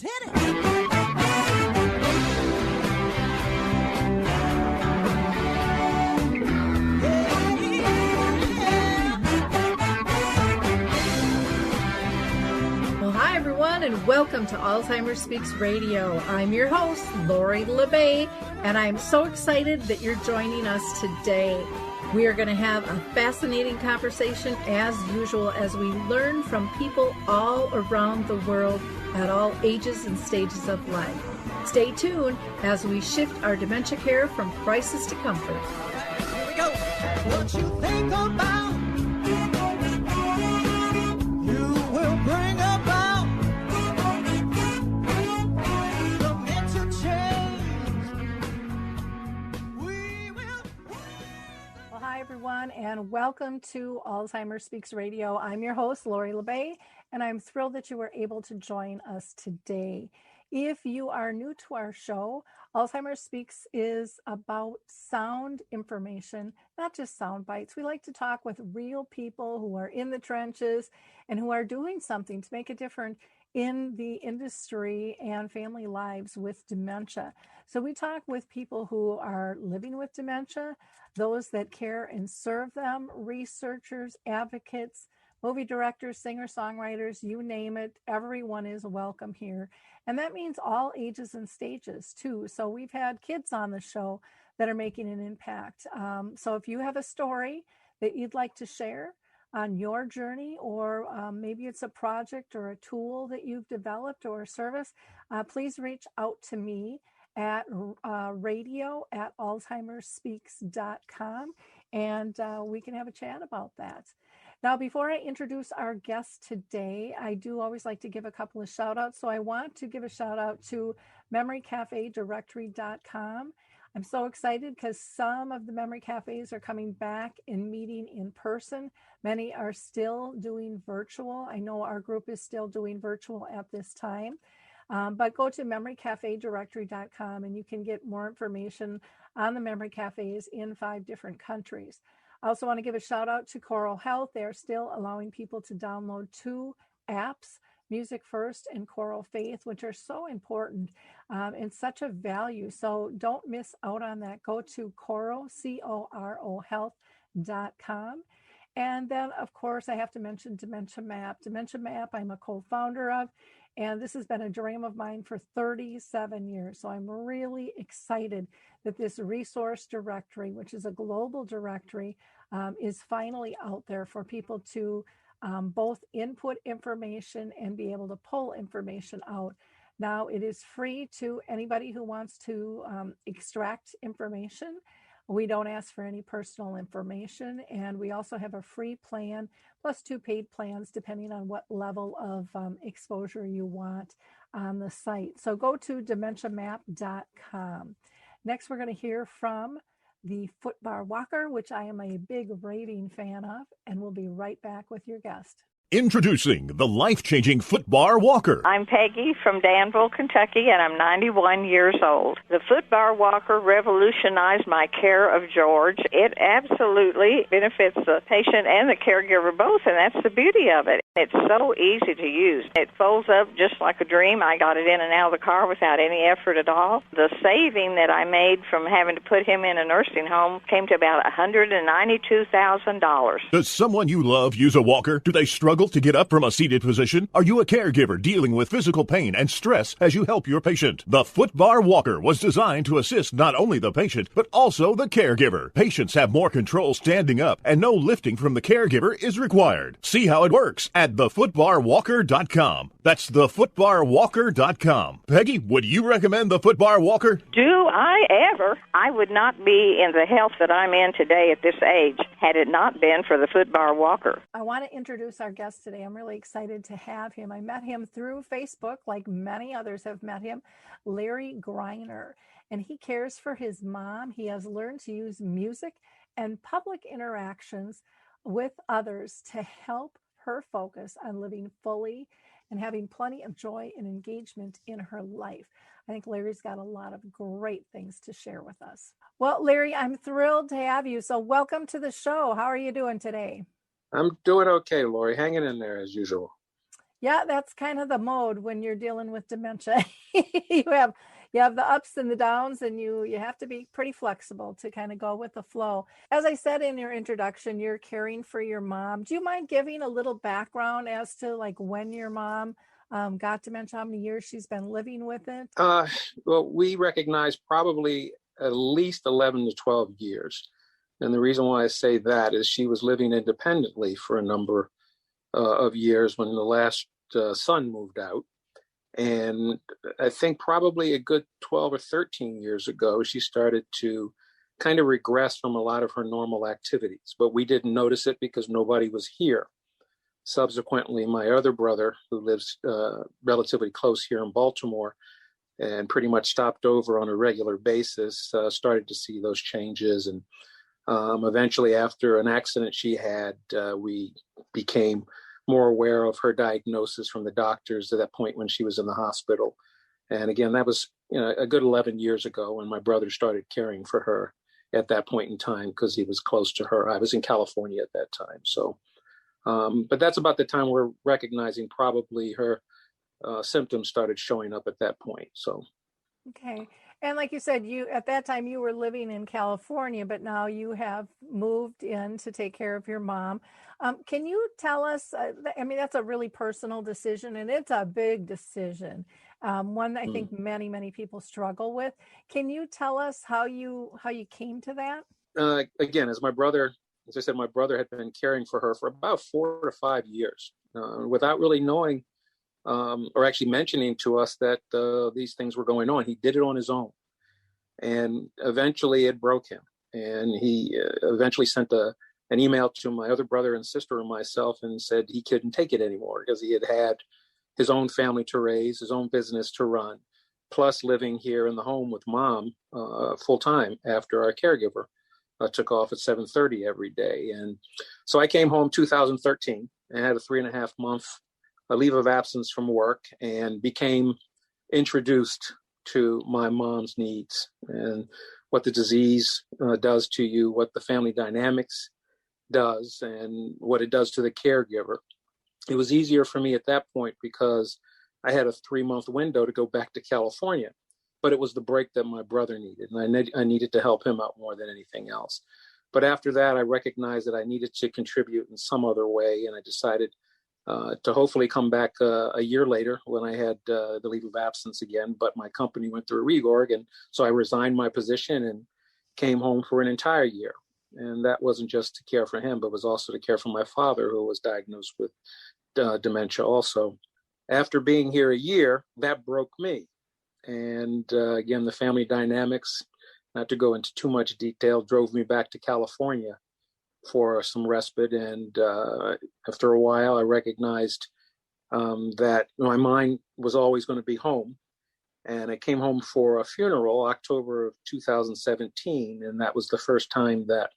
Let's hit it. Hi, everyone, and welcome to Alzheimer Speaks Radio. I'm your host, Lori La Bey, and I'm so excited that you're joining us today. We are going to have a fascinating conversation, as usual, as we learn from people all around the world at all ages and stages of life. Stay tuned as we shift our dementia care from crisis to comfort. Here we go. What you think about, you will bring about. Hi, everyone, and welcome to Alzheimer Speaks Radio. I'm your host, Lori La Bey, and I'm thrilled that you were able to join us today. If you are new to our show, Alzheimer Speaks is about sound information, not just sound bites. We like to talk with real people who are in the trenches and who are doing something to make a difference in the industry and family lives with dementia. So we talk with people who are living with dementia, those that care and serve them, researchers, advocates, movie directors, singer-songwriters, you name it, everyone is welcome here. And that means all ages and stages too. So we've had kids on the show that are making an impact. So if you have a story that you'd like to share on your journey, or maybe it's a project or a tool that you've developed or a service, please reach out to me at radio@alzheimerspeaks.com, and we can have a chat about that. Now, before I introduce our guest today, I do always like to give a couple of shout outs. So I want to give a shout out to memorycafedirectory.com. I'm so excited because some of the memory cafes are coming back and meeting in person. Many are still doing virtual. I know our group is still doing virtual at this time. But go to memorycafedirectory.com and you can get more information on the memory cafes in 5 different countries. I also want to give a shout out to Coral Health. They're still allowing people to download 2 apps, Music First and Coral Faith, which are so important and such a value. So don't miss out on that. Go to Coral, CORO health.com. And then, of course, I have to mention Dementia Map. Dementia Map, I'm a co-founder of, and this has been a dream of mine for 37 years. So I'm really excited that this resource directory, which is a global directory, is finally out there for people to both input information and be able to pull information out. Now, it is free to anybody who wants to extract information. We don't ask for any personal information, and we also have a free plan plus 2 paid plans depending on what level of exposure you want on the site. So go to dementiamap.com. Next, we're going to hear from the Footbar Walker, which I am a big rating fan of, and we'll be right back with your guest. Introducing the life-changing Footbar Walker. I'm Peggy from Danville, Kentucky, and I'm 91 years old. The Footbar Walker revolutionized my care of George. It absolutely benefits the patient and the caregiver both, and that's the beauty of it. It's so easy to use. It folds up just like a dream. I got it in and out of the car without any effort at all. The saving that I made from having to put him in a nursing home came to about $192,000. Does someone you love use a walker? Do they struggle to get up from a seated position? Are you a caregiver dealing with physical pain and stress as you help your patient? The Footbar Walker was designed to assist not only the patient, but also the caregiver. Patients have more control standing up, and no lifting from the caregiver is required. See how it works at thefootbarwalker.com. That's thefootbarwalker.com. Peggy, would you recommend the Footbar Walker? Do I ever? I would not be in the health that I'm in today at this age had it not been for the Footbar Walker. I want to introduce our guest today. I'm really excited to have him. I met him through Facebook, like many others have met him, Larry Griner, and he cares for his mom. He has learned to use music and public interactions with others to help her focus on living fully and having plenty of joy and engagement in her life. I think Larry's got a lot of great things to share with us. Well, Larry, I'm thrilled to have you. So welcome to the show. How are you doing today? I'm doing okay, Lori. Hanging in there as usual. Yeah, that's kind of the mode when you're dealing with dementia. you have you have the ups and the downs, and you have to be pretty flexible to kind of go with the flow. As I said in your introduction, you're caring for your mom. Do you mind giving a little background as to like when your mom got dementia, how many years she's been living with it? Well, we recognize probably at least 11 to 12 years. And the reason why I say that is she was living independently for a number of years when the last son moved out. And I think probably a good 12 or 13 years ago, she started to kind of regress from a lot of her normal activities. But we didn't notice it because nobody was here. Subsequently, my other brother, who lives relatively close here in Baltimore and pretty much stopped over on a regular basis, started to see those changes. And eventually, after an accident she had, we became more aware of her diagnosis from the doctors at that point when she was in the hospital. And again, that was a good 11 years ago when my brother started caring for her at that point in time because he was close to her. I was in California at that time. So, but that's about the time we're recognizing probably her symptoms started showing up at that point. So. Okay. And like you said, you at that time you were living in California, but now you have moved in to take care of your mom. Can you tell us? I mean, that's a really personal decision, and it's a big decision. One I think many people struggle with. Can you tell us how you came to that? Again, as I said, my brother had been caring for her for about 4 to 5 years, without really knowing. Or actually mentioning to us that these things were going on. He did it on his own. And eventually it broke him. And he eventually sent an email to my other brother and sister and myself and said he couldn't take it anymore because he had his own family to raise, his own business to run, plus living here in the home with mom full time after our caregiver took off at 7:30 every day. And so I came home 2013 and had a 3.5-month a leave of absence from work and became introduced to my mom's needs and what the disease does to you, what the family dynamics does, and what it does to the caregiver. It was easier for me at that point because I had a 3-month window to go back to California, but it was the break that my brother needed, and I needed to help him out more than anything else. But after that, I recognized that I needed to contribute in some other way, and I decided to hopefully come back a year later when I had the leave of absence again, but my company went through a reorg, and so I resigned my position and came home for an entire year. And that wasn't just to care for him, but was also to care for my father, who was diagnosed with dementia also. After being here a year, that broke me. And again, the family dynamics, not to go into too much detail, drove me back to California for some respite. And after a while, I recognized that my mind was always going to be home. And I came home for a funeral, October of 2017. And that was the first time that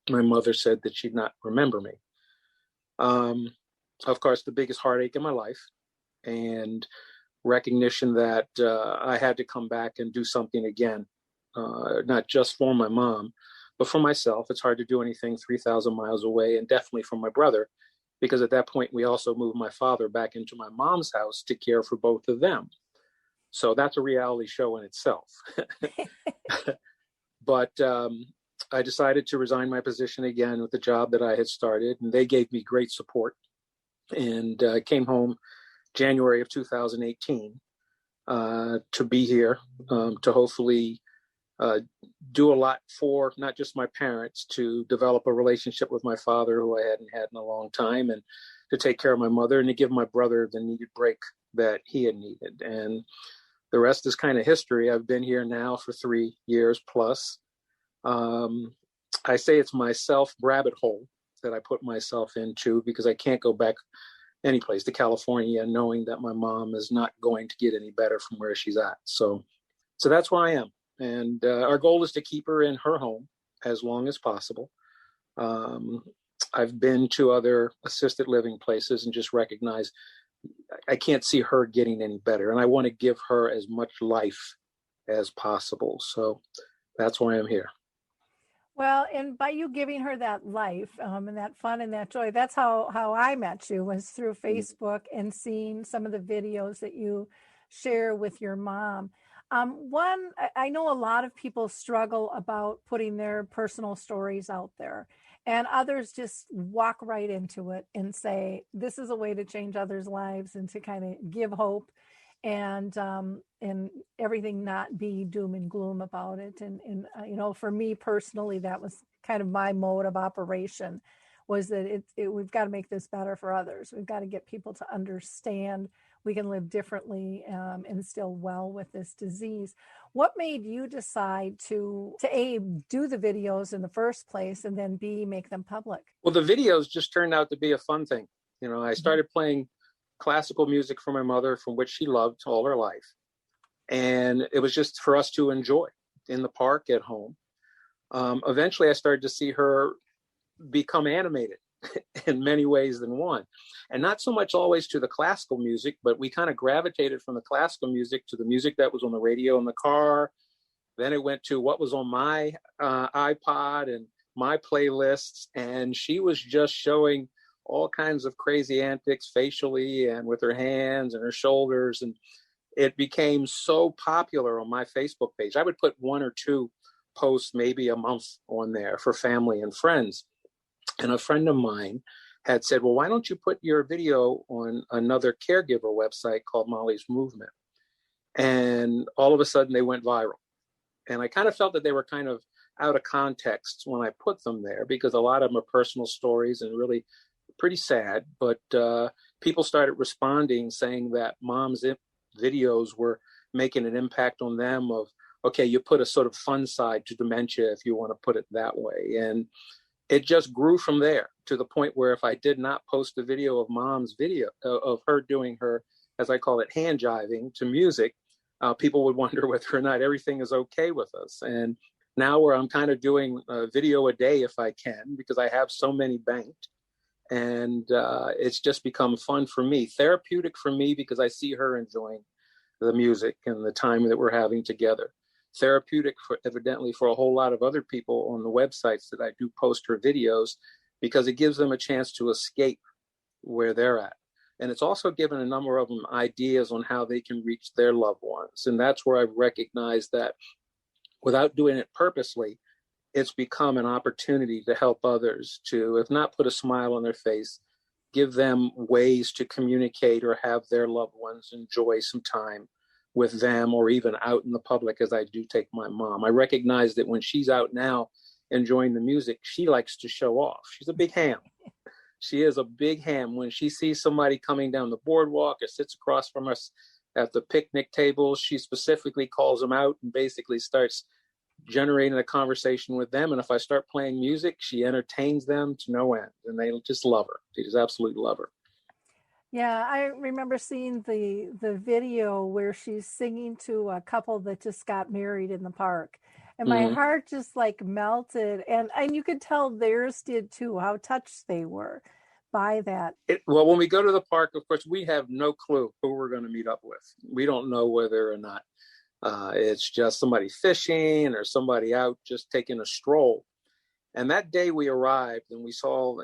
my mother said that she'd not remember me. Of course, the biggest heartache in my life, and recognition that I had to come back and do something again, not just for my mom, but for myself. It's hard to do anything 3,000 miles away, and definitely for my brother, because at that point we also moved my father back into my mom's house to care for both of them. So that's a reality show in itself. But I decided to resign my position again with the job that I had started, and they gave me great support. And came home January of 2018 to be here, to hopefully do a lot for not just my parents, to develop a relationship with my father, who I hadn't had in a long time, and to take care of my mother, and to give my brother the needed break that he had needed. And the rest is kind of history. I've been here now for 3 years plus. I say it's my self-rabbit hole that I put myself into, because I can't go back any place to California knowing that my mom is not going to get any better from where she's at. So that's where I am. And our goal is to keep her in her home as long as possible. I've been to other assisted living places and just recognize I can't see her getting any better. And I want to give her as much life as possible. So that's why I'm here. Well, and by you giving her that life and that fun and that joy, that's how I met you, was through Facebook and seeing some of the videos that you share with your mom. I know a lot of people struggle about putting their personal stories out there, and others just walk right into it and say, this is a way to change others' lives and to kind of give hope and everything not be doom and gloom about it. And for me personally, that was kind of my mode of operation, was that we've got to make this better for others. We've got to get people to understand we can live differently and still well with this disease. What made you decide to A, do the videos in the first place, and then B, make them public? Well, the videos just turned out to be a fun thing. I started playing classical music for my mother, from which she loved all her life. And it was just for us to enjoy in the park, at home. Eventually, I started to see her become animated in many ways than one. And not so much always to the classical music, but we kind of gravitated from the classical music to the music that was on the radio in the car. Then it went to what was on my iPod and my playlists. And she was just showing all kinds of crazy antics facially and with her hands and her shoulders. And it became so popular on my Facebook page. I would put one or two posts maybe a month on there for family and friends. And a friend of mine had said, well, why don't you put your video on another caregiver website called Molly's Movement? And all of a sudden they went viral. And I kind of felt that they were kind of out of context when I put them there, because a lot of them are personal stories and really pretty sad. But people started responding, saying that Mom's videos were making an impact on them of, okay, you put a sort of fun side to dementia, if you want to put it that way. And it just grew from there to the point where if I did not post a video of Mom's video of her doing her, as I call it, hand jiving to music, people would wonder whether or not everything is okay with us. And now where I'm kind of doing a video a day if I can, because I have so many banked. And it's just become fun for me, therapeutic for me, because I see her enjoying the music and the time that we're having together. Therapeutic evidently for a whole lot of other people on the websites that I do post her videos, because it gives them a chance to escape where they're at. And it's also given a number of them ideas on how they can reach their loved ones. And that's where I've recognized that without doing it purposely, it's become an opportunity to help others to, if not put a smile on their face, give them ways to communicate or have their loved ones enjoy some time with them, or even out in the public, as I do take my mom. I recognize that when she's out now enjoying the music, she likes to show off. She's a big ham. She is a big ham. When she sees somebody coming down the boardwalk or sits across from us at the picnic table, she specifically calls them out and basically starts generating a conversation with them. And if I start playing music, she entertains them to no end, and they just love her. They just absolutely love her. Yeah, I remember seeing the video where she's singing to a couple that just got married in the park. And my heart just like melted. And you could tell theirs did too, how touched they were by that. Well, when we go to the park, of course, we have no clue who we're going to meet up with. We don't know whether or not it's just somebody fishing or somebody out just taking a stroll. And that day we arrived and we saw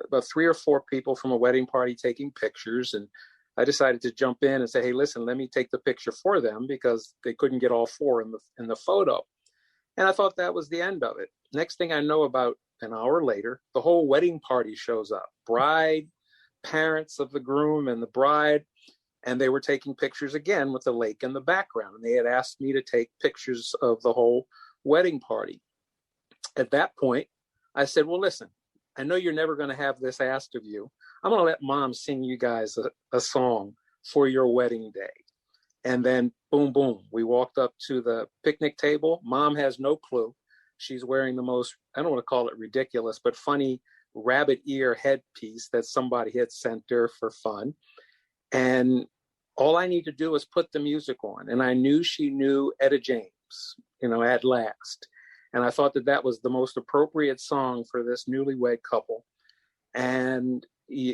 about 3 or 4 people from a wedding party taking pictures. And I decided to jump in and say, hey, listen, let me take the picture for them, because they couldn't get all 4 in the photo. And I thought that was the end of it. Next thing I know, about an hour later, the whole wedding party shows up. Bride, parents of the groom and the bride. And they were taking pictures again with the lake in the background. And they had asked me to take pictures of the whole wedding party. At that point, I said, well, listen, I know you're never going to have this asked of you. I'm going to let Mom sing you guys a song for your wedding day. And then boom, boom, we walked up to the picnic table. Mom has no clue. She's wearing the most, I don't want to call it ridiculous, but funny rabbit ear headpiece that somebody had sent her for fun. And all I need to do is put the music on. And I knew she knew Etta James, at last. And I thought that was the most appropriate song for this newlywed couple. And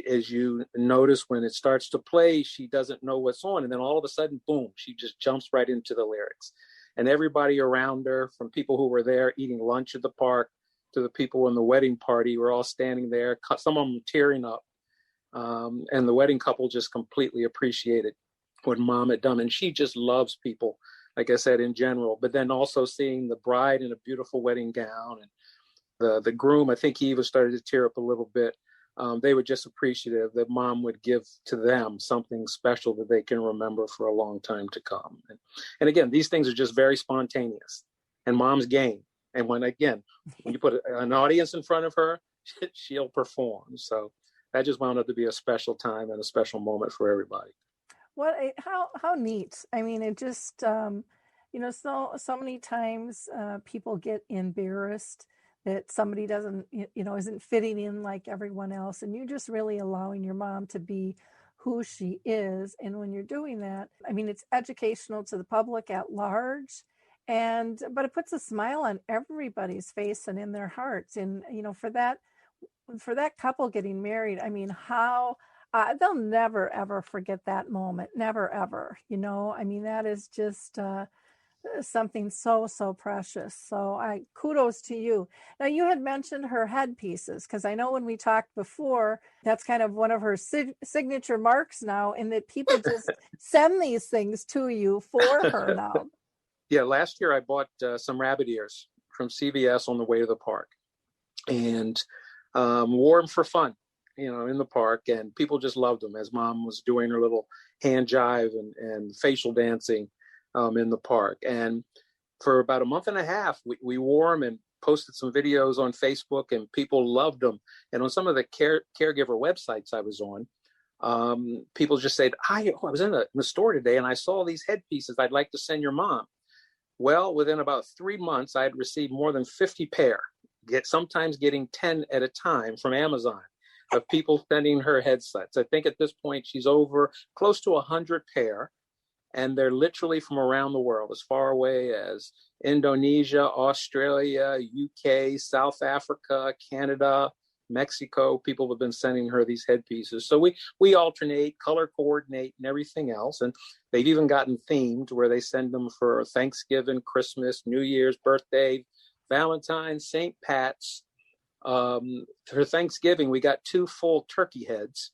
as you notice, when it starts to play, she doesn't know what's on. And then all of a sudden, boom, she just jumps right into the lyrics. And everybody around her, from people who were there eating lunch at the park to the people in the wedding party. We're all standing there, some of them tearing up. And the wedding couple just completely appreciated what Mom had done. And she just loves people, like I said, in general. But then also seeing the bride in a beautiful wedding gown and the groom, I think he even started to tear up a little bit. They were just appreciative that Mom would give to them something special that they can remember for a long time to come. And again, these things are just very spontaneous. And Mom's game. And when you put an audience in front of her, she'll perform. So that just wound up to be a special time and a special moment for everybody. How neat. I mean, it just, so many times people get embarrassed that somebody isn't fitting in like everyone else. And you're just really allowing your mom to be who she is. And when you're doing that, I mean, it's educational to the public at large. But it puts a smile on everybody's face and in their hearts. And, for that couple getting married, I mean, how they'll never, ever forget that moment. Never, ever, I mean, that is just something so, so precious. So kudos to you. Now, you had mentioned her headpieces, because I know when we talked before, that's kind of one of her signature marks now, in that people just send these things to you for her now. Yeah, last year I bought some rabbit ears from CVS on the way to the park, and wore them for fun, in the park, and people just loved them as Mom was doing her little hand jive and facial dancing in the park. And for about a month and a half, we wore them and posted some videos on Facebook, and people loved them. And on some of the caregiver websites I was on, people just said, I was in the store today and I saw these headpieces. I'd like to send your mom. Well, within about 3 months, I had received more than 50 pair, sometimes getting 10 at a time from Amazon, of people sending her headsets. I think at this point, she's over close to 100 pair, and they're literally from around the world, as far away as Indonesia, Australia, UK, South Africa, Canada, Mexico. People have been sending her these headpieces. So we alternate, color coordinate, and everything else. And they've even gotten themed, where they send them for Thanksgiving, Christmas, New Year's, birthday, Valentine's, St. Pat's. For Thanksgiving, we got 2 full turkey heads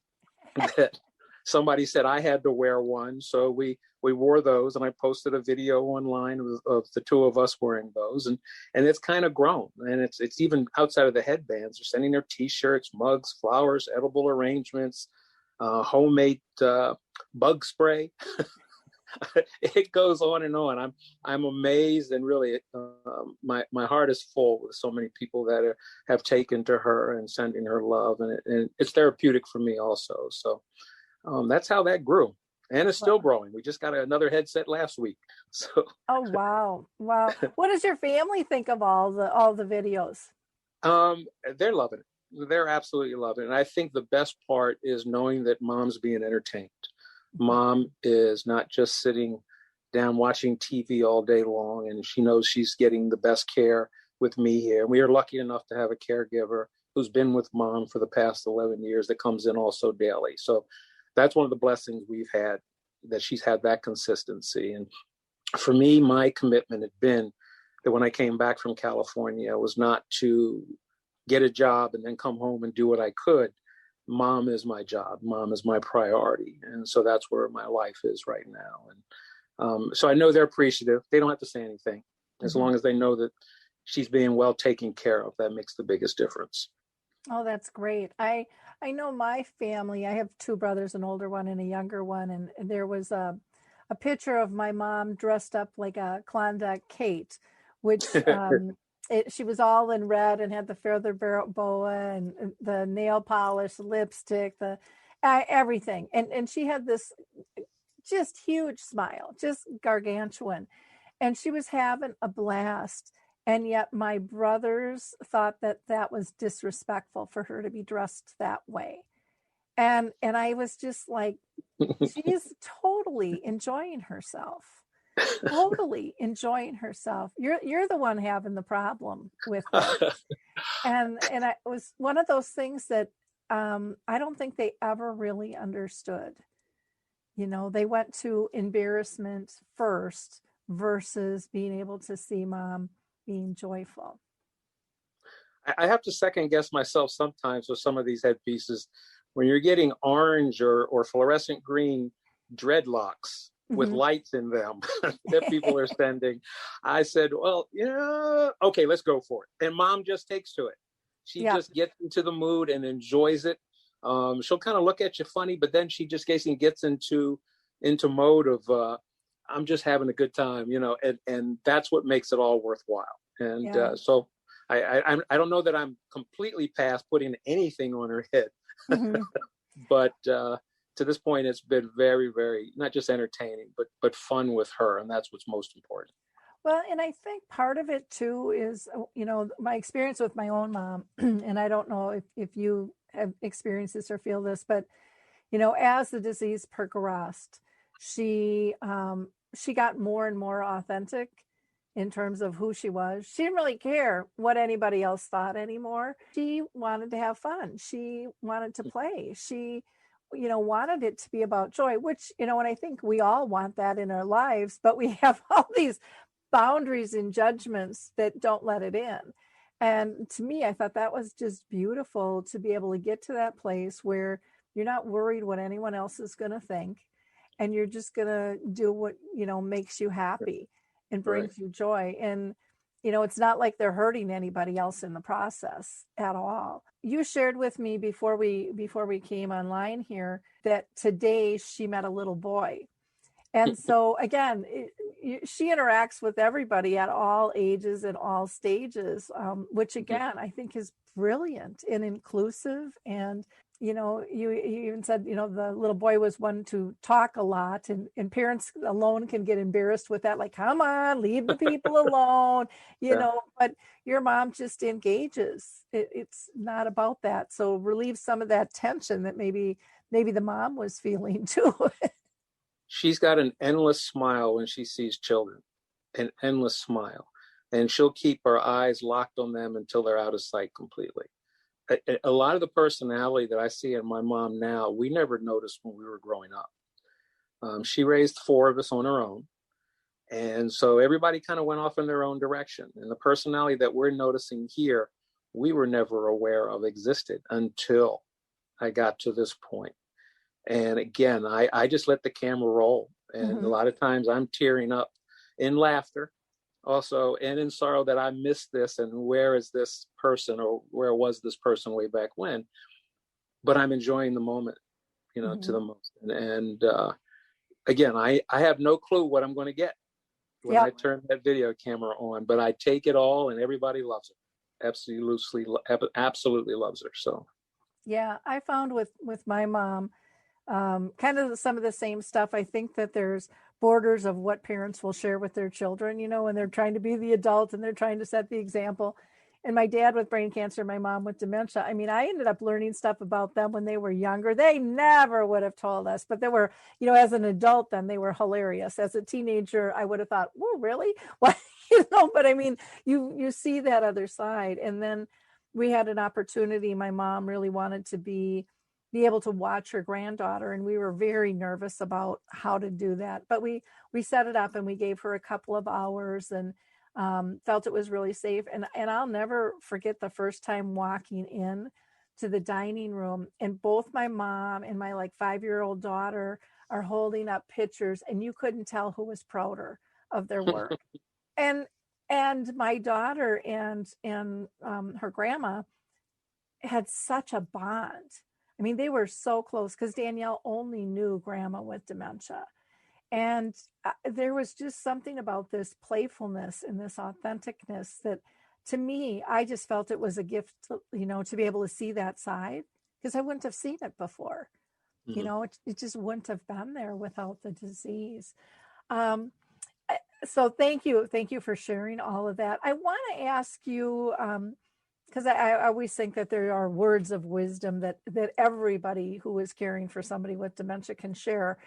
that somebody said I had to wear one. So we wore those, and I posted a video online of the 2 of us wearing those, and it's kind of grown. And it's even outside of the headbands. They're sending their T-shirts, mugs, flowers, edible arrangements, homemade bug spray. It goes on and on. I'm amazed, and really, my heart is full with so many people that have taken to her and sending her love, and it's therapeutic for me also. So that's how that grew. And it's still growing. We just got another headset last week. So. Oh, wow. What does your family think of all the videos? They're loving it. They're absolutely loving it. And I think the best part is knowing that Mom's being entertained. Mom is not just sitting down watching TV all day long, and she knows she's getting the best care with me here. And we are lucky enough to have a caregiver who's been with Mom for the past 11 years that comes in also daily. So that's one of the blessings we've had, that she's had that consistency. And for me, my commitment had been that when I came back from California was not to get a job and then come home and do what I could. Mom is my job. Mom is my priority. And so that's where my life is right now. And so I know they're appreciative. They don't have to say anything. As long as they know that she's being well taken care of, that makes the biggest difference. Oh, that's great. I know my family, I have 2 brothers, an older one and a younger one. And there was a picture of my mom dressed up like a Klondike Kate, which she was all in red and had the feather boa and the nail polish, lipstick, the everything. And she had this just huge smile, just gargantuan. And she was having a blast. And yet my brothers thought that was disrespectful for her to be dressed that way. And I was just like, she's totally enjoying herself. Totally enjoying herself. You're the one having the problem with it. And it was one of those things that I don't think they ever really understood. They went to embarrassment first versus being able to see Mom being joyful. I have to second guess myself sometimes with some of these headpieces. When you're getting orange or fluorescent green dreadlocks with lights in them that people are sending, I said, well, yeah, okay, let's go for it. And Mom just takes to it. She just gets into the mood and enjoys it. She'll kind of look at you funny, but then she just gets into mode of I'm just having a good time, and that's what makes it all worthwhile. And so I don't know that I'm completely past putting anything on her head, but to this point, it's been very, very not just entertaining, but fun with her, and that's what's most important. Well, and I think part of it too is, my experience with my own mom, and I don't know if you have experienced this or feel this, but, as the disease progressed, she got more and more authentic in terms of who she was. She didn't really care what anybody else thought anymore. She wanted to have fun. She wanted to play. She, wanted it to be about joy, which, and I think we all want that in our lives, but we have all these boundaries and judgments that don't let it in. And to me, I thought that was just beautiful to be able to get to that place where you're not worried what anyone else is going to think, and you're just going to do what, makes you happy and brings you joy. And, it's not like they're hurting anybody else in the process at all. You shared with me before we came online here that today she met a little boy. And so again, she interacts with everybody at all ages and all stages, which again, I think is brilliant and inclusive. And, you even said, the little boy was one to talk a lot, and parents alone can get embarrassed with that. Like, come on, leave the people alone, but your mom just engages. It's not about that. So relieve some of that tension that maybe the mom was feeling too. She's got an endless smile when she sees children, an endless smile. And she'll keep her eyes locked on them until they're out of sight completely. A lot of the personality that I see in my mom now, we never noticed when we were growing up. She raised 4 of us on her own. And so everybody kind of went off in their own direction. And the personality that we're noticing here, we were never aware of existed until I got to this point. And again, I just let the camera roll. And a lot of times I'm tearing up in laughter also, and in sorrow that I missed this, and where is this person, or where was this person way back when? But I'm enjoying the moment, to the most. And again, I have no clue what I'm going to get when I turn that video camera on, but I take it all, and everybody loves her. Absolutely loves her. So, yeah, I found with my mom, kind of some of the same stuff. I think that there's borders of what parents will share with their children, when they're trying to be the adult and they're trying to set the example. And my dad with brain cancer, my mom with dementia. I mean, I ended up learning stuff about them when they were younger. They never would have told us, but they were, as an adult, then they were hilarious. As a teenager, I would have thought, "Whoa, really?" What, but I mean, you see that other side. And then we had an opportunity. My mom really wanted to be able to watch her granddaughter, and we were very nervous about how to do that, but we set it up, and we gave her a couple of hours, and felt it was really safe. And I'll never forget the first time walking in to the dining room, and both my mom and my 5-year-old daughter are holding up pictures, and you couldn't tell who was prouder of their work. and my daughter and her grandma had such a bond. I mean, they were so close because Danielle only knew grandma with dementia. And there was just something about this playfulness and this authenticness that, to me, I just felt it was a gift, to be able to see that side, because I wouldn't have seen it before. It just wouldn't have been there without the disease. So thank you for sharing all of that. I want to ask you, because I always think that there are words of wisdom that everybody who is caring for somebody with dementia can share.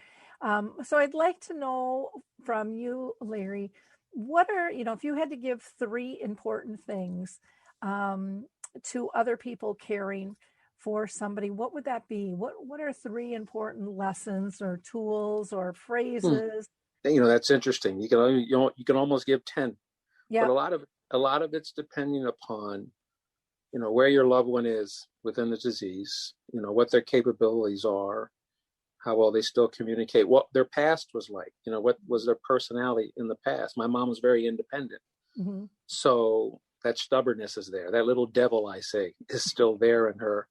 So I'd like to know from you, Larry, what are, if you had to give 3 important things to other people caring for somebody, what would that be? What are 3 important lessons or tools or phrases? That's interesting. You can almost give 10. Yeah. But a lot of it's depending upon where your loved one is within the disease, what their capabilities are, how well they still communicate, what their past was like, what was their personality in the past. My mom was very independent. Mm-hmm. So that stubbornness is there. That little devil, I say, is still there in her.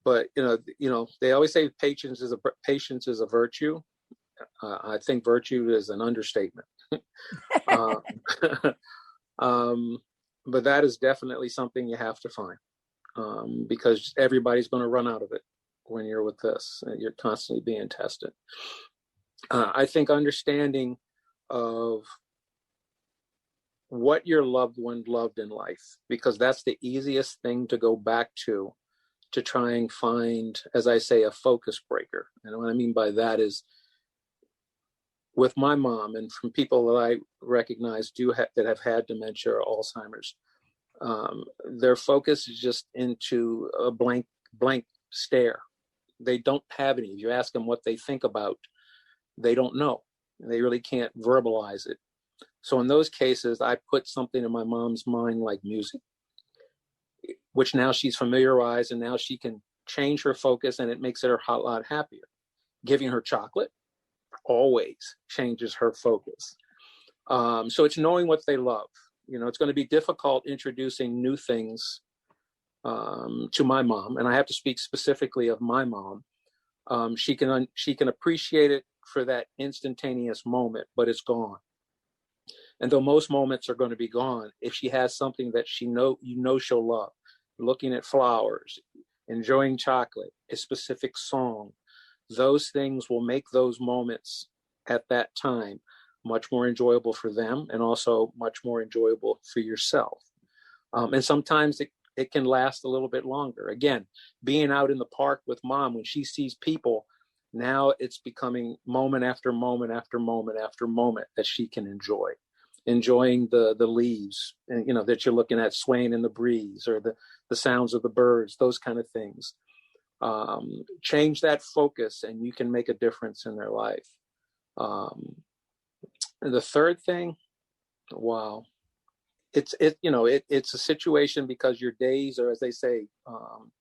But they always say patience is a virtue. I think virtue is an understatement. But that is definitely something you have to find, because everybody's going to run out of it when you're with this. You're constantly being tested. I think understanding of what your loved one loved in life, because that's the easiest thing to go back to try and find, as I say, a focus breaker. And what I mean by that is, with my mom and from people that I recognize that have had dementia or Alzheimer's, their focus is just into a blank stare. They don't have any. If you ask them what they think about, they don't know. They really can't verbalize it. So in those cases, I put something in my mom's mind like music, which now she's familiarized, and now she can change her focus, and it makes her a lot happier. Giving her chocolate always changes her focus. So it's knowing what they love. It's going to be difficult introducing new things to my mom, and I have to speak specifically of my mom. She can appreciate it for that instantaneous moment, but it's gone. And though most moments are going to be gone, if she has something that she'll love, looking at flowers, enjoying chocolate, a specific song, those things will make those moments at that time much more enjoyable for them, and also much more enjoyable for yourself. And sometimes it can last a little bit longer. Again, being out in the park with mom, when she sees people, now it's becoming moment after moment after moment after moment that she can enjoy. Enjoying the leaves, and that you're looking at swaying in the breeze, or the sounds of the birds, those kind of things. Change that focus, and you can make a difference in their life. And the third thing, wow, it's a situation, because your days are, as they say,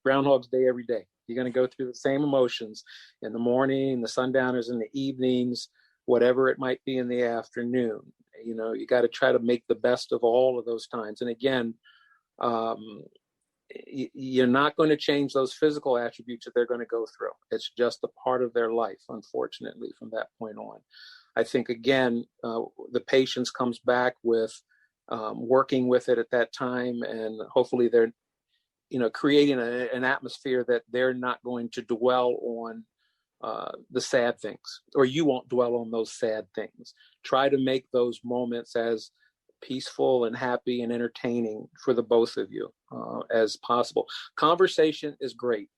Groundhog's Day every day. You're going to go through the same emotions in the morning, the sundowners in the evenings, whatever it might be in the afternoon. You got to try to make the best of all of those times. And again, you're not going to change those physical attributes that they're going to go through. It's just a part of their life, unfortunately, from that point on. I think, again, the patience comes back with working with it at that time, and hopefully they're, creating an atmosphere that they're not going to dwell on the sad things, or you won't dwell on those sad things. Try to make those moments as peaceful and happy and entertaining for the both of you as possible. Conversation is great.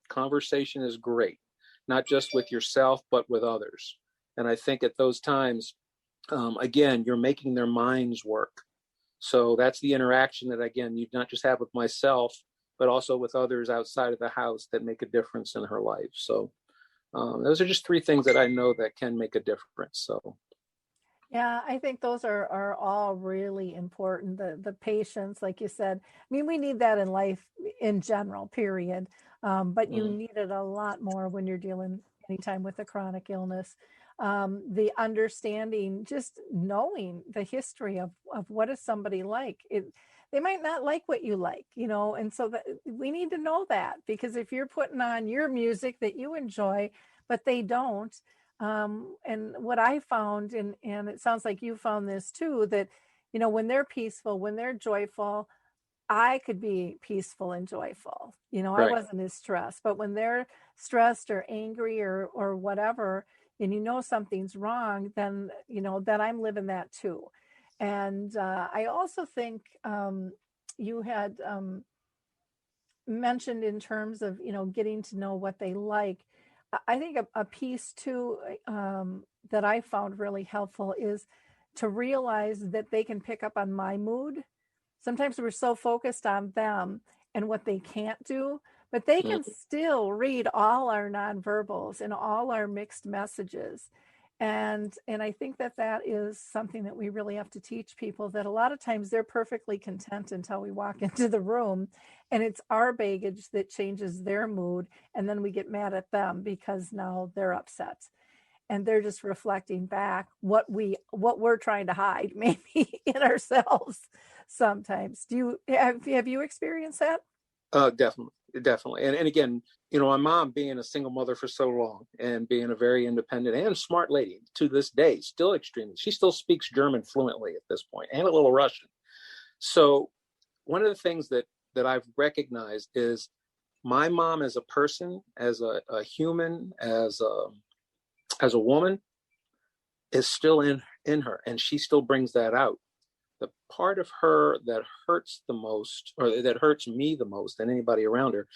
Conversation is great, not just with yourself, but with others. And I think at those times, again, you're making their minds work. So that's the interaction that, again, you not just have with myself, but also with others outside of the house that make a difference in her life. So those are just three things that I know that can make a difference. So. Yeah, I think those are all really important. The patience, like you said, I mean, we need that in life in general, period. But you need it a lot more when you're dealing anytime with a chronic illness. The understanding, just knowing the history of what is somebody like. They might not like what you like, and so we need to know that, because if you're putting on your music that you enjoy, but they don't, and what I found, and it sounds like you found this too, that, when they're peaceful, when they're joyful, I could be peaceful and joyful. Right. I wasn't as stressed, but when they're stressed or angry or whatever, and something's wrong, then, then I'm living that too. And I also think you had mentioned in terms of, getting to know what they like. I think a piece too that I found really helpful is to realize that they can pick up on my mood. Sometimes we're so focused on them and what they can't do, but they can still read all our nonverbals and all our mixed messages. And I think that is something that we really have to teach people, that a lot of times they're perfectly content until we walk into the room, and it's our baggage that changes their mood. And then we get mad at them because now they're upset, and they're just reflecting back what we're trying to hide maybe in ourselves sometimes. Have you experienced that? Definitely. And again, my mom being a single mother for so long and being a very independent and smart lady to this day, still extremely, she still speaks German fluently at this point, and a little Russian. So one of the things that I've recognized is my mom as a person, as a human, as a woman, is still in her, and she still brings that out. The part of her that hurts the most, or that hurts me the most than anybody around her,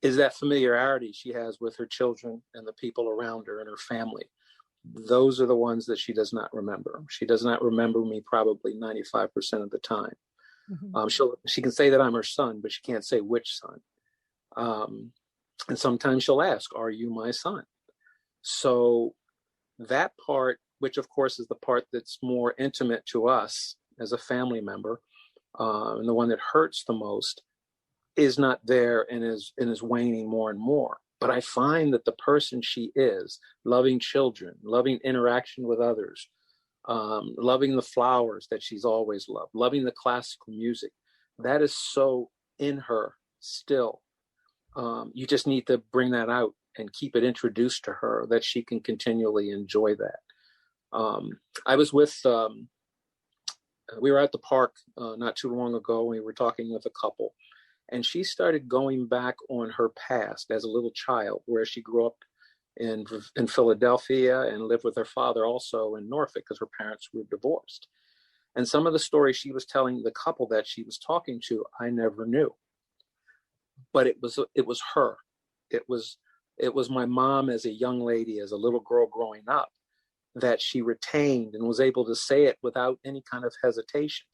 is that familiarity she has with her children and the people around her and her family. Those are the ones that she does not remember. She does not remember me probably 95% of the time. Mm-hmm. She can say that I'm her son, but she can't say which son. And sometimes she'll ask, "Are you my son?" So that part, which of course is the part that's more intimate to us as a family member, and the one that hurts the most, is not there and is waning more and more. But I find that the person she is, loving children, loving interaction with others, loving the flowers that she's always loved, loving the classical music, that is so in her still. You just need to bring that out and keep it introduced to her, that she can continually enjoy that. I was with, we were at the park not too long ago. We were talking with a couple, and she started going back on her past as a little child, where she grew up in Philadelphia and lived with her father also in Norfolk because her parents were divorced. And some of the stories she was telling the couple that she was talking to, I never knew. But it was her. It was my mom as a young lady, as a little girl growing up, that she retained and was able to say it without any kind of hesitation.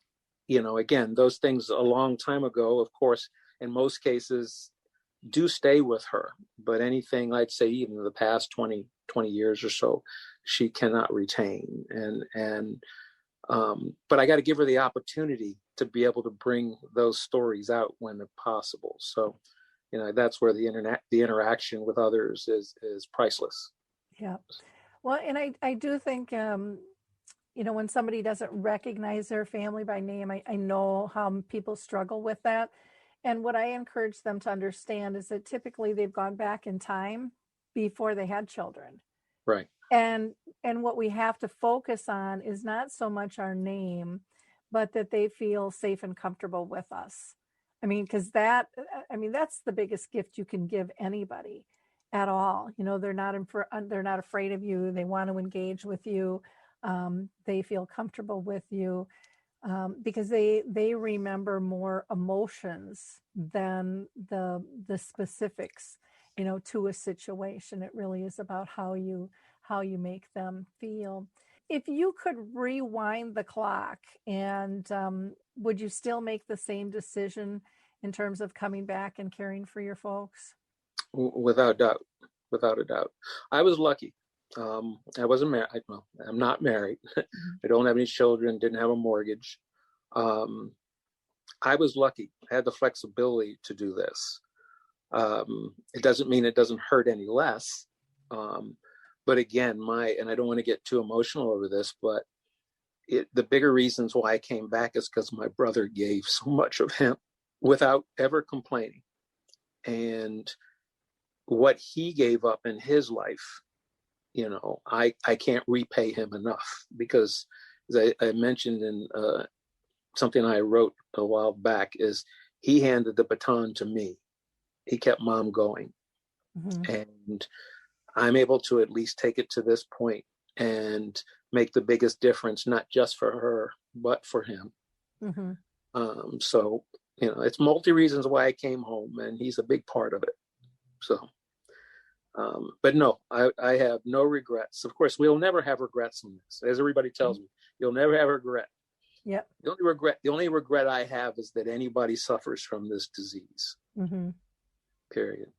Again, those things a long time ago, of course, in most cases do stay with her. But anything, I'd say even the past 20 years or so, she cannot retain. But I got to give her the opportunity to be able to bring those stories out when possible. So, that's where the interaction with others is priceless. Yeah. Well, and I do think, when somebody doesn't recognize their family by name, I know how people struggle with that. And what I encourage them to understand is that typically they've gone back in time before they had children. Right. And what we have to focus on is not so much our name, but that they feel safe and comfortable with us. Because that's the biggest gift you can give anybody at all. They're not afraid of you. They want to engage with you. They feel comfortable with you. Because they remember more emotions than the specifics, to a situation. It really is about how you make them feel. If you could rewind the clock, and would you still make the same decision in terms of coming back and caring for your folks? Without a doubt. I was lucky. I wasn't married. Well, I'm not married. I don't have any children, didn't have a mortgage. I was lucky. I had the flexibility to do this. It doesn't mean it doesn't hurt any less. But again, and I don't want to get too emotional over this, but the bigger reasons why I came back is because my brother gave so much of him without ever complaining. And what he gave up in his life, I can't repay him enough, because as I mentioned in something I wrote a while back, is he handed the baton to me. He kept mom going. Mm-hmm. And I'm able to at least take it to this point and make the biggest difference, not just for her, but for him. Mm-hmm. So, it's multi reasons why I came home, and he's a big part of it. So, but no, I have no regrets. Of course, we'll never have regrets in this. As everybody tells me, you'll never have regret. Yeah. The only regret I have is that anybody suffers from this disease. Mm-hmm. Period.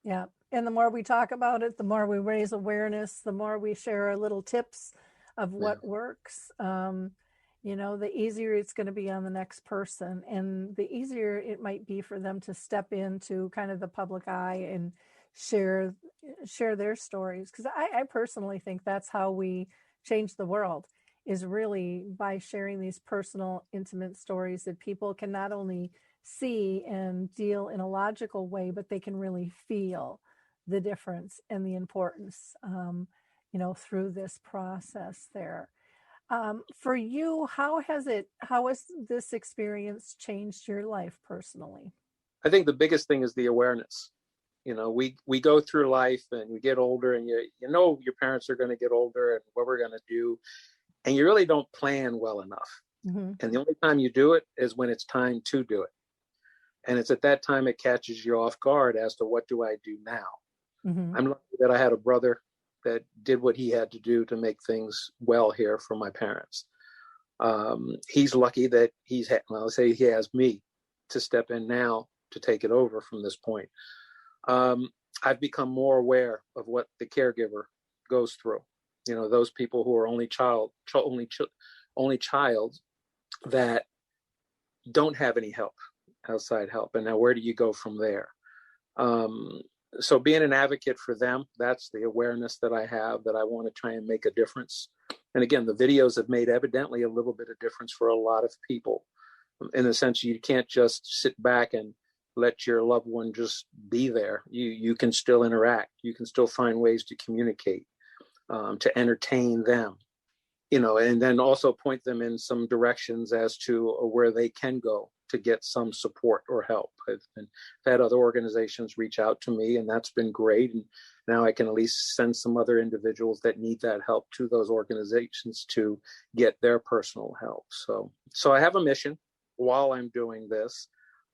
Yeah. And the more we talk about it, the more we raise awareness, the more we share our little tips of what works. The easier it's going to be on the next person, and the easier it might be for them to step into kind of the public eye and share their stories. Because I personally think that's how we change the world, is really by sharing these personal, intimate stories that people can not only see and deal in a logical way, but they can really feel the difference and the importance, through this process there. For you, how has this experience changed your life personally? I think the biggest thing is the awareness. We go through life and we get older, and you know your parents are going to get older and what we're going to do, and you really don't plan well enough. Mm-hmm. And the only time you do it is when it's time to do it. And it's at that time it catches you off guard as to what do I do now? Mm-hmm. I'm lucky that I had a brother that did what he had to do to make things well here for my parents. He's lucky that he has me to step in now to take it over from this point. I've become more aware of what the caregiver goes through. Those people who are only child that don't have any help, outside help. And now where do you go from there? So being an advocate for them, that's the awareness that I have, that I want to try and make a difference. And again, the videos have made evidently a little bit of difference for a lot of people. In the sense, you can't just sit back and let your loved one just be there. You can still interact. You can still find ways to communicate, to entertain them, and then also point them in some directions as to where they can go to get some support or help. I've had other organizations reach out to me, and that's been great. And now I can at least send some other individuals that need that help to those organizations to get their personal help. So I have a mission while I'm doing this.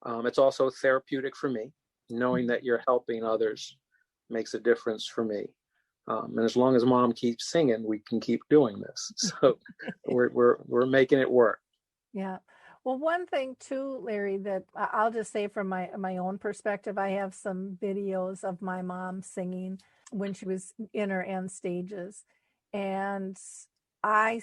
It's also therapeutic for me. Knowing that you're helping others makes a difference for me. And as long as Mom keeps singing, we can keep doing this. So we're making it work. Yeah. Well, one thing too, Larry, that I'll just say from my own perspective, I have some videos of my mom singing when she was in her end stages. And my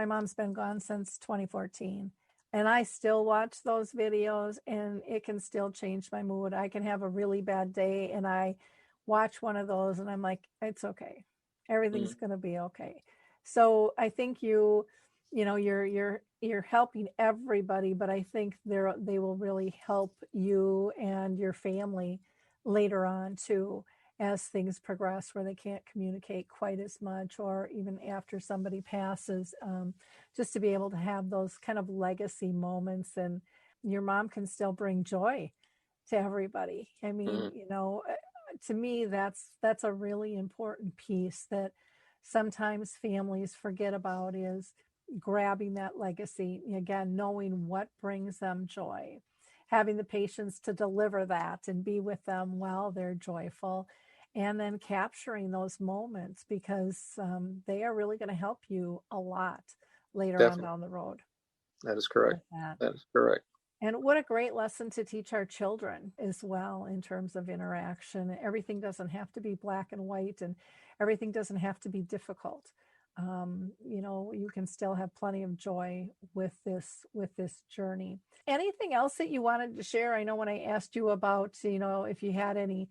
mom's been gone since 2014. And I still watch those videos, and it can still change my mood. I can have a really bad day and I watch one of those and I'm like, it's okay. Everything's going to be okay. So I think you're helping everybody, but I think they will really help you and your family later on too, as things progress where they can't communicate quite as much, or even after somebody passes, just to be able to have those kind of legacy moments. And your mom can still bring joy to everybody. I mean, to me, that's a really important piece that sometimes families forget about, is grabbing that legacy, again, knowing what brings them joy, having the patience to deliver that and be with them while they're joyful, and then capturing those moments, because they are really going to help you a lot later on down the road. That is correct. That is correct. And what a great lesson to teach our children as well, in terms of interaction. Everything doesn't have to be black and white, and everything doesn't have to be difficult. You can still have plenty of joy with this journey. Anything else that you wanted to share? I know when I asked you about, if you had any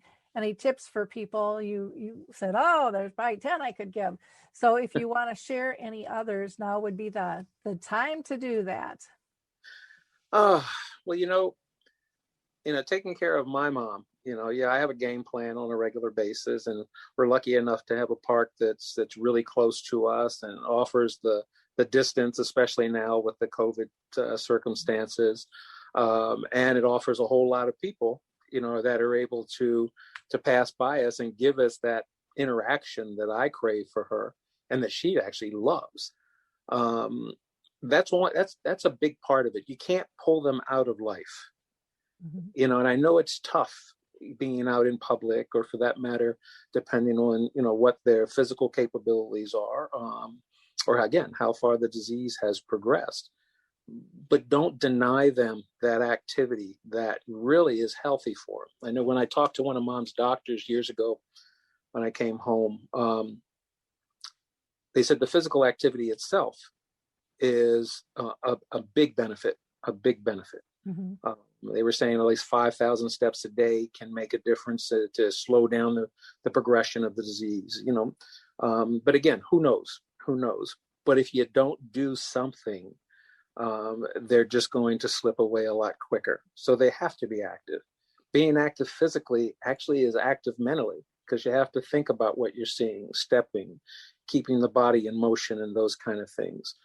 tips for people, you said, oh, there's probably 10 I could give. So if you want to share any others, now would be the time to do that. Well, taking care of my mom, I have a game plan on a regular basis, and we're lucky enough to have a park that's really close to us and offers the distance, especially now with the COVID circumstances. And it offers a whole lot of people, that are able to pass by us and give us that interaction that I crave for her and that she actually loves. That's a big part of it. You can't pull them out of life. And I know it's tough being out in public, or for that matter, depending on, what their physical capabilities are, or again, how far the disease has progressed. but don't deny them that activity that really is healthy for them. I know when I talked to one of Mom's doctors years ago, when I came home, they said the physical activity itself is a big benefit, a big benefit. Mm-hmm. They were saying at least 5,000 steps a day can make a difference to slow down the progression of the disease, but again, who knows? But if you don't do something, they're just going to slip away a lot quicker. So they have to be active. Being active physically actually is active mentally, because you have to think about what you're seeing, stepping, keeping the body in motion, and those kind of things.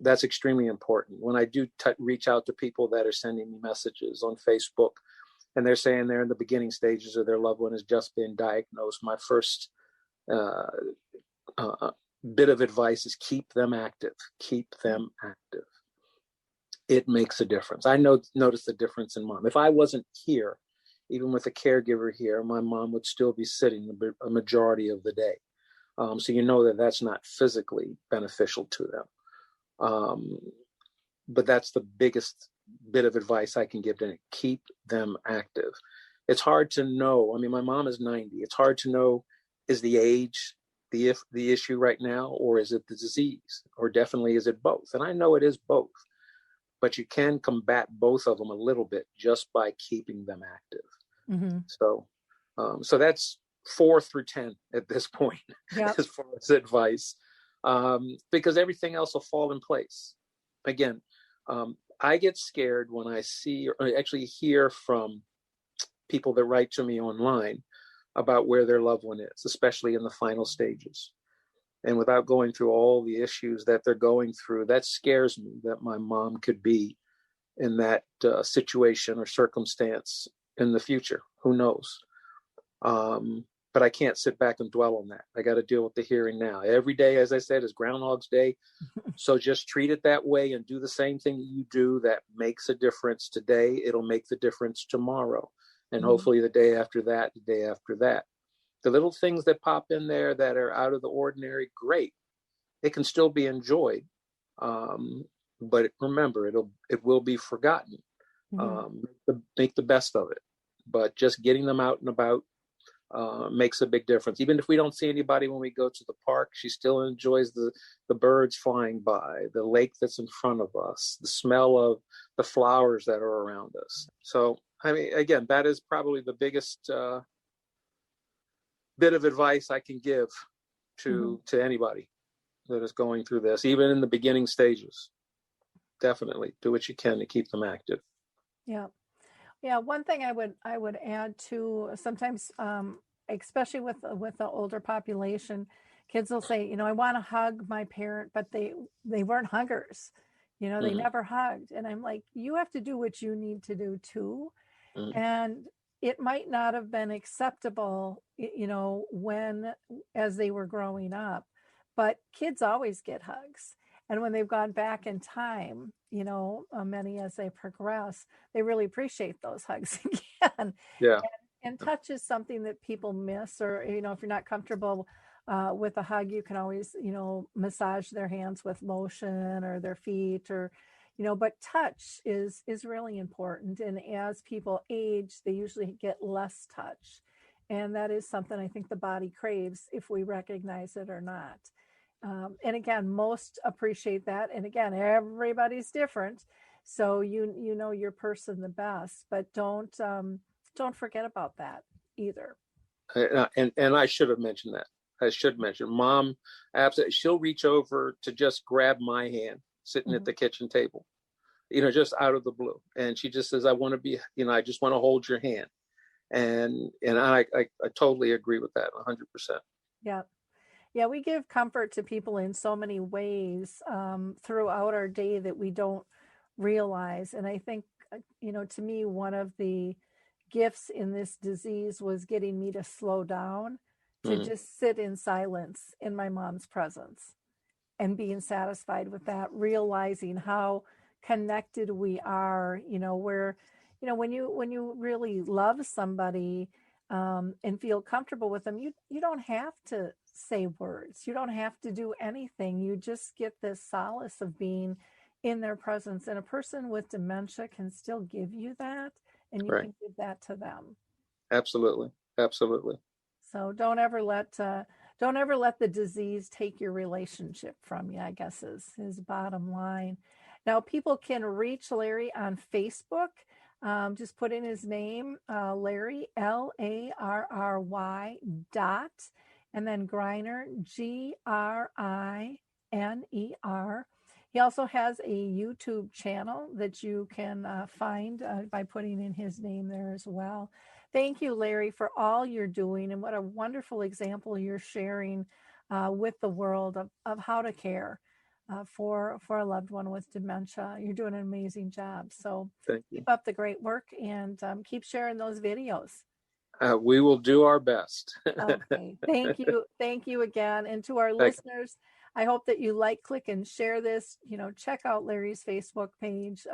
That's extremely important. When I do reach out to people that are sending me messages on Facebook, and they're saying they're in the beginning stages of their loved one has just been diagnosed, my first bit of advice is keep them active. Keep them active. It makes a difference. I noticed the difference in Mom. If I wasn't here, even with a caregiver here, my mom would still be sitting a majority of the day. So that's not physically beneficial to them. But that's the biggest bit of advice I can give them. Keep them active. It's hard to know. I mean, my mom is 90. It's hard to know, is the age the issue right now, or is it the disease, or definitely is it both? And I know it is both, but you can combat both of them a little bit just by keeping them active. Mm-hmm. So that's 4 through 10 at this point, yep. as far as advice. Because everything else will fall in place. Again, I get scared when I see or actually hear from people that write to me online about where their loved one is, especially in the final stages. And without going through all the issues that they're going through, that scares me that my mom could be in that situation or circumstance in the future. Who knows? But I can't sit back and dwell on that. I got to deal with the here and now. Every day, as I said, is Groundhog's Day. So just treat it that way and do the same thing you do that makes a difference today. It'll make the difference tomorrow. And hopefully the day after that, the day after that. The little things that pop in there that are out of the ordinary, great. It can still be enjoyed. But remember, it will be forgotten. Make the best of it. But just getting them out and about makes a big difference. Even if we don't see anybody when we go to the park, she still enjoys the birds flying by, the lake that's in front of us, the smell of the flowers that are around us. So, I mean, again, that is probably the biggest bit of advice I can give to anybody that is going through this, even in the beginning stages. Definitely do what you can to keep them active. Yeah. Yeah, one thing I would add to, sometimes, especially with the older population, kids will say, I want to hug my parent, but they weren't huggers, they never hugged, and I'm like, you have to do what you need to do too, and it might not have been acceptable, when as they were growing up, but kids always get hugs. And when they've gone back in time, many as they progress, they really appreciate those hugs again. Yeah. And touch is something that people miss, or, if you're not comfortable with a hug, you can always, massage their hands with lotion or their feet, or, but touch is really important. And as people age, they usually get less touch. And that is something I think the body craves, if we recognize it or not. And again, most appreciate that. And again, everybody's different, so you know your person the best. But don't forget about that either. And I should have mentioned that. I should mention, Mom, absolutely, she'll reach over to just grab my hand sitting at the kitchen table, just out of the blue, and she just says, "I want to be, I just want to hold your hand," and I totally agree with that, 100%. Yeah. Yeah, we give comfort to people in so many ways throughout our day that we don't realize. And I think, to me, one of the gifts in this disease was getting me to slow down, to just sit in silence in my mom's presence and being satisfied with that, realizing how connected we are, where, when you really love somebody and feel comfortable with them, you don't have to say words. You don't have to do anything. You just get this solace of being in their presence. And a person with dementia can still give you that, and you Right. can give that to them. Absolutely. Absolutely. So don't ever let the disease take your relationship from you, I guess is his bottom line. Now, people can reach Larry on Facebook. Just put in his name, Larry, Larry, dot, and then Griner, Griner. He also has a YouTube channel that you can find by putting in his name there as well. Thank you, Larry, for all you're doing, and what a wonderful example you're sharing with the world of how to care for a loved one with dementia. You're doing an amazing job. So Thank you. keep up the great work, and keep sharing those videos. We will do our best. Okay. Thank you. Thank you again. And to our listeners, I hope that you like, click, and share this. Check out Larry's Facebook page.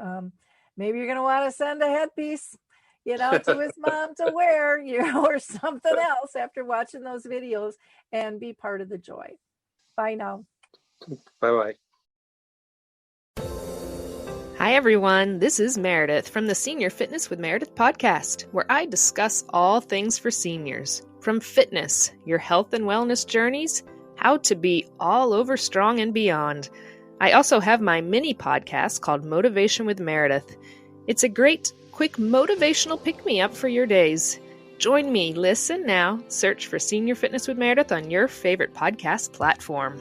Maybe you're going to want to send a headpiece, to his mom to wear, or something else after watching those videos, and be part of the joy. Bye now. Bye-bye. Hi, everyone. This is Meredith from the Senior Fitness with Meredith podcast, where I discuss all things for seniors, from fitness, your health and wellness journeys, how to be all over strong and beyond. I also have my mini podcast called Motivation with Meredith. It's a great, quick motivational pick-me-up for your days. Join me, listen now, search for Senior Fitness with Meredith on your favorite podcast platform.